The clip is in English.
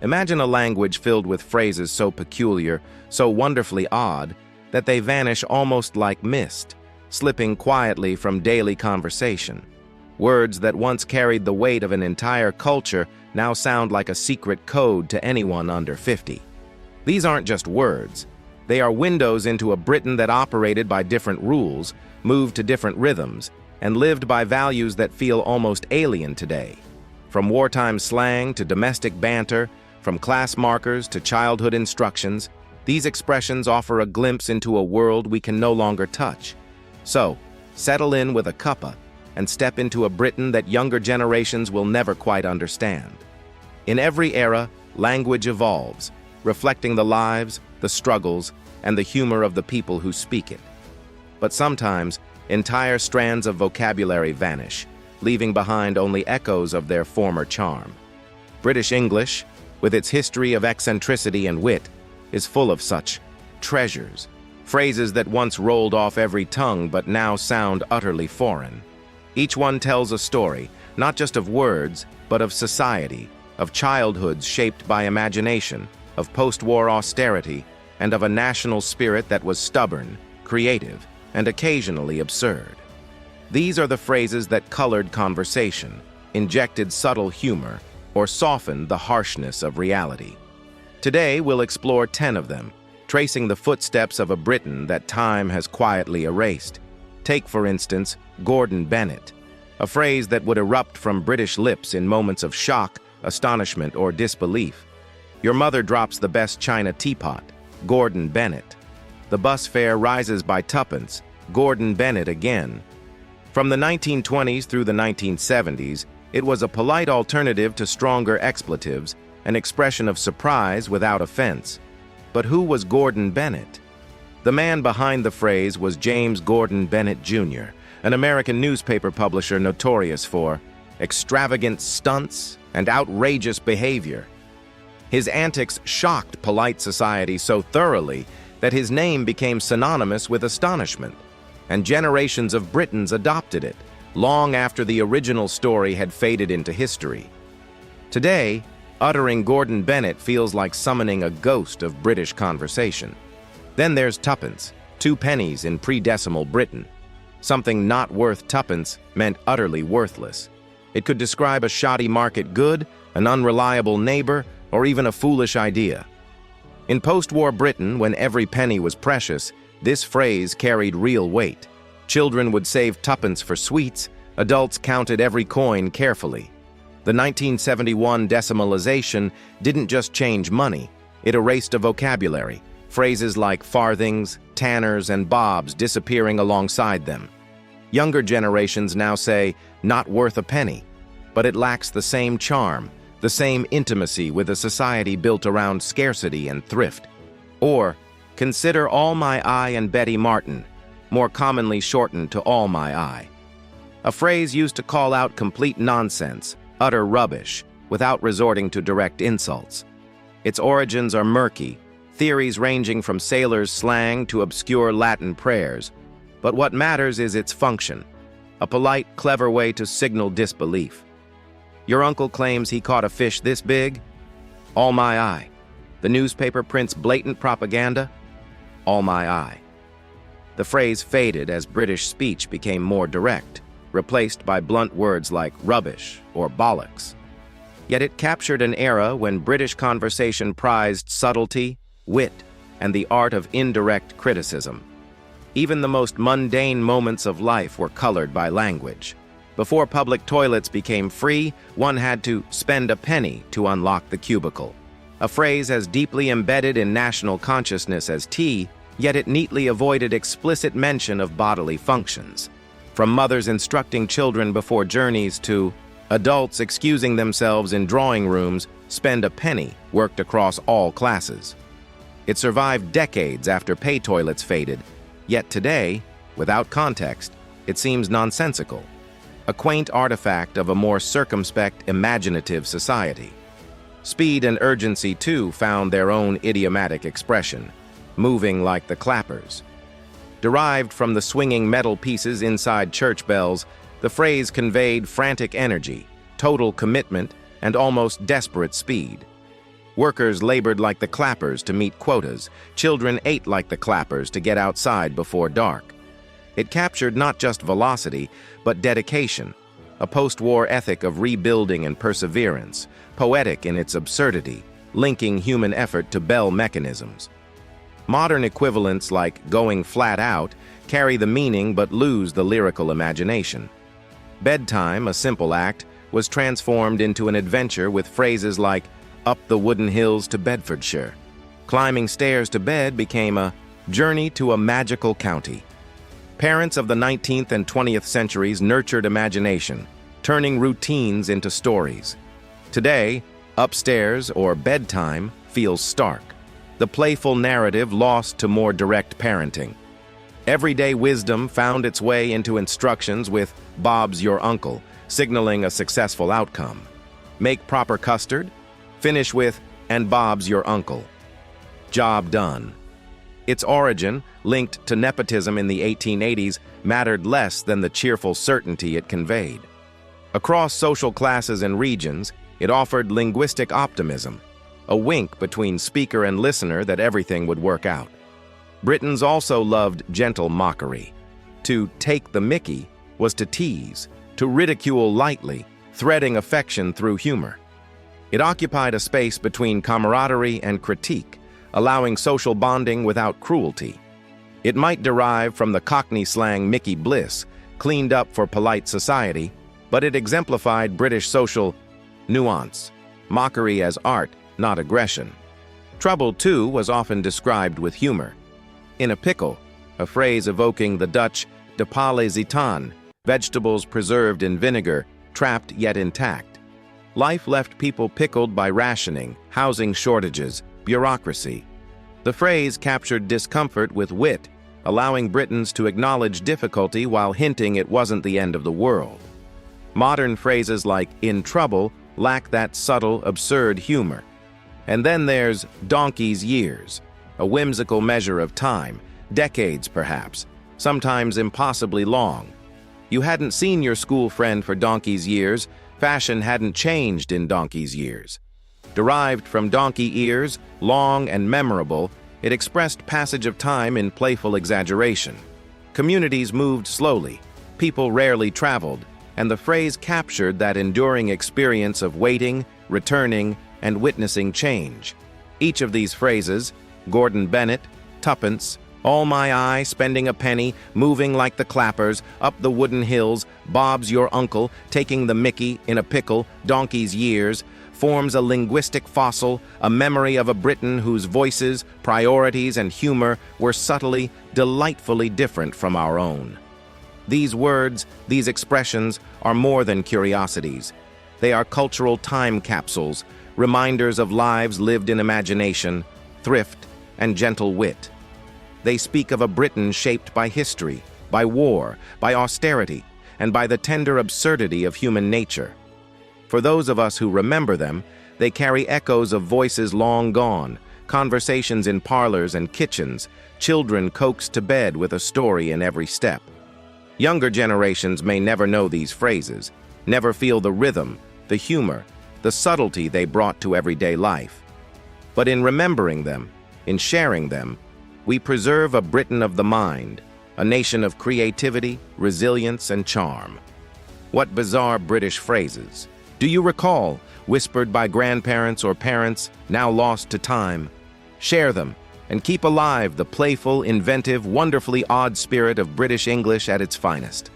Imagine a language filled with phrases so peculiar, so wonderfully odd, that they vanish almost like mist, slipping quietly from daily conversation. Words that once carried the weight of an entire culture now sound like a secret code to anyone under 50. These aren't just words. They are windows into a Britain that operated by different rules, moved to different rhythms, and lived by values that feel almost alien today. From wartime slang to domestic banter, from class markers to childhood instructions, these expressions offer a glimpse into a world we can no longer touch. So, settle in with a cuppa and step into a Britain that younger generations will never quite understand. In every era, language evolves, reflecting the lives, the struggles, and the humor of the people who speak it. But sometimes, entire strands of vocabulary vanish, leaving behind only echoes of their former charm. British English, with its history of eccentricity and wit, is full of such treasures, phrases that once rolled off every tongue but now sound utterly foreign. Each one tells a story, not just of words, but of society, of childhoods shaped by imagination, of post-war austerity, and of a national spirit that was stubborn, creative, and occasionally absurd. These are the phrases that colored conversation, injected subtle humor, or softened the harshness of reality. Today, we'll explore 10 of them, tracing the footsteps of a Britain that time has quietly erased. Take, for instance, Gordon Bennett, a phrase that would erupt from British lips in moments of shock, astonishment, or disbelief. Your mother drops the best china teapot, Gordon Bennett. The bus fare rises by tuppence, Gordon Bennett again. From the 1920s through the 1970s, it was a polite alternative to stronger expletives, an expression of surprise without offense. But who was Gordon Bennett? The man behind the phrase was James Gordon Bennett, Jr., an American newspaper publisher notorious for extravagant stunts and outrageous behavior. His antics shocked polite society so thoroughly that his name became synonymous with astonishment, and generations of Britons adopted it, long after the original story had faded into history. Today, uttering Gordon Bennett feels like summoning a ghost of British conversation. Then there's tuppence, 2 pennies in pre-decimal Britain. Something not worth tuppence meant utterly worthless. It could describe a shoddy market good, an unreliable neighbor, or even a foolish idea. In post-war Britain, when every penny was precious, this phrase carried real weight. Children would save tuppence for sweets, adults counted every coin carefully. The 1971 decimalization didn't just change money, it erased a vocabulary, phrases like farthings, tanners, and bobs disappearing alongside them. Younger generations now say, not worth a penny, but it lacks the same charm, the same intimacy with a society built around scarcity and thrift. Or, consider All My Eye and Betty Martin, more commonly shortened to All My Eye. A phrase used to call out complete nonsense, utter rubbish, without resorting to direct insults. Its origins are murky, theories ranging from sailors' slang to obscure Latin prayers. But what matters is its function, a polite, clever way to signal disbelief. Your uncle claims he caught a fish this big? All my eye. The newspaper prints blatant propaganda? All my eye. The phrase faded as British speech became more direct, replaced by blunt words like rubbish or bollocks. Yet it captured an era when British conversation prized subtlety, wit, and the art of indirect criticism. Even the most mundane moments of life were colored by language. Before public toilets became free, one had to spend a penny to unlock the cubicle. A phrase as deeply embedded in national consciousness as tea, yet it neatly avoided explicit mention of bodily functions. From mothers instructing children before journeys to adults excusing themselves in drawing rooms, spend a penny worked across all classes. It survived decades after pay toilets faded, yet today, without context, it seems nonsensical. A quaint artifact of a more circumspect, imaginative society. Speed and urgency, too, found their own idiomatic expression, moving like the clappers. Derived from the swinging metal pieces inside church bells, the phrase conveyed frantic energy, total commitment, and almost desperate speed. Workers labored like the clappers to meet quotas. Children ate like the clappers to get outside before dark. It captured not just velocity, but dedication, a post-war ethic of rebuilding and perseverance, poetic in its absurdity, linking human effort to bell mechanisms. Modern equivalents like going flat out carry the meaning but lose the lyrical imagination. Bedtime, a simple act, was transformed into an adventure with phrases like up the wooden hills to Bedfordshire. Climbing stairs to bed became a journey to a magical county. Parents of the 19th and 20th centuries nurtured imagination, turning routines into stories. Today, upstairs or bedtime feels stark, the playful narrative lost to more direct parenting. Everyday wisdom found its way into instructions with Bob's your uncle, signaling a successful outcome. Make proper custard? Finish with, and Bob's your uncle. Job done. Its origin, linked to nepotism in the 1880s, mattered less than the cheerful certainty it conveyed. Across social classes and regions, it offered linguistic optimism, a wink between speaker and listener that everything would work out. Britons also loved gentle mockery. To take the mickey was to tease, to ridicule lightly, threading affection through humor. It occupied a space between camaraderie and critique, allowing social bonding without cruelty. It might derive from the Cockney slang Mickey Bliss, cleaned up for polite society, but it exemplified British social nuance, mockery as art, not aggression. Trouble, too, was often described with humor. In a pickle, a phrase evoking the Dutch de pale zitan, vegetables preserved in vinegar, trapped yet intact. Life left people pickled by rationing, housing shortages, bureaucracy. The phrase captured discomfort with wit, allowing Britons to acknowledge difficulty while hinting it wasn't the end of the world. Modern phrases like in trouble lack that subtle, absurd humor. And then there's donkey's years, a whimsical measure of time, decades perhaps, sometimes impossibly long. You hadn't seen your school friend for donkey's years. Fashion hadn't changed in donkey's years. Derived from donkey ears, long and memorable, it expressed passage of time in playful exaggeration. Communities moved slowly, people rarely traveled, and the phrase captured that enduring experience of waiting, returning, and witnessing change. Each of these phrases, Gordon Bennett, tuppence, all my eye, spending a penny, moving like the clappers, up the wooden hills, Bob's your uncle, taking the mickey, in a pickle, donkey's years, forms a linguistic fossil, a memory of a Briton whose voices, priorities, and humor were subtly, delightfully different from our own. These words, these expressions, are more than curiosities. They are cultural time capsules, reminders of lives lived in imagination, thrift, and gentle wit. They speak of a Britain shaped by history, by war, by austerity, and by the tender absurdity of human nature. For those of us who remember them, they carry echoes of voices long gone, conversations in parlors and kitchens, children coaxed to bed with a story in every step. Younger generations may never know these phrases, never feel the rhythm, the humor, the subtlety they brought to everyday life. But in remembering them, in sharing them, we preserve a Britain of the mind, a nation of creativity, resilience, and charm. What bizarre British phrases do you recall, whispered by grandparents or parents, now lost to time? Share them, and keep alive the playful, inventive, wonderfully odd spirit of British English at its finest.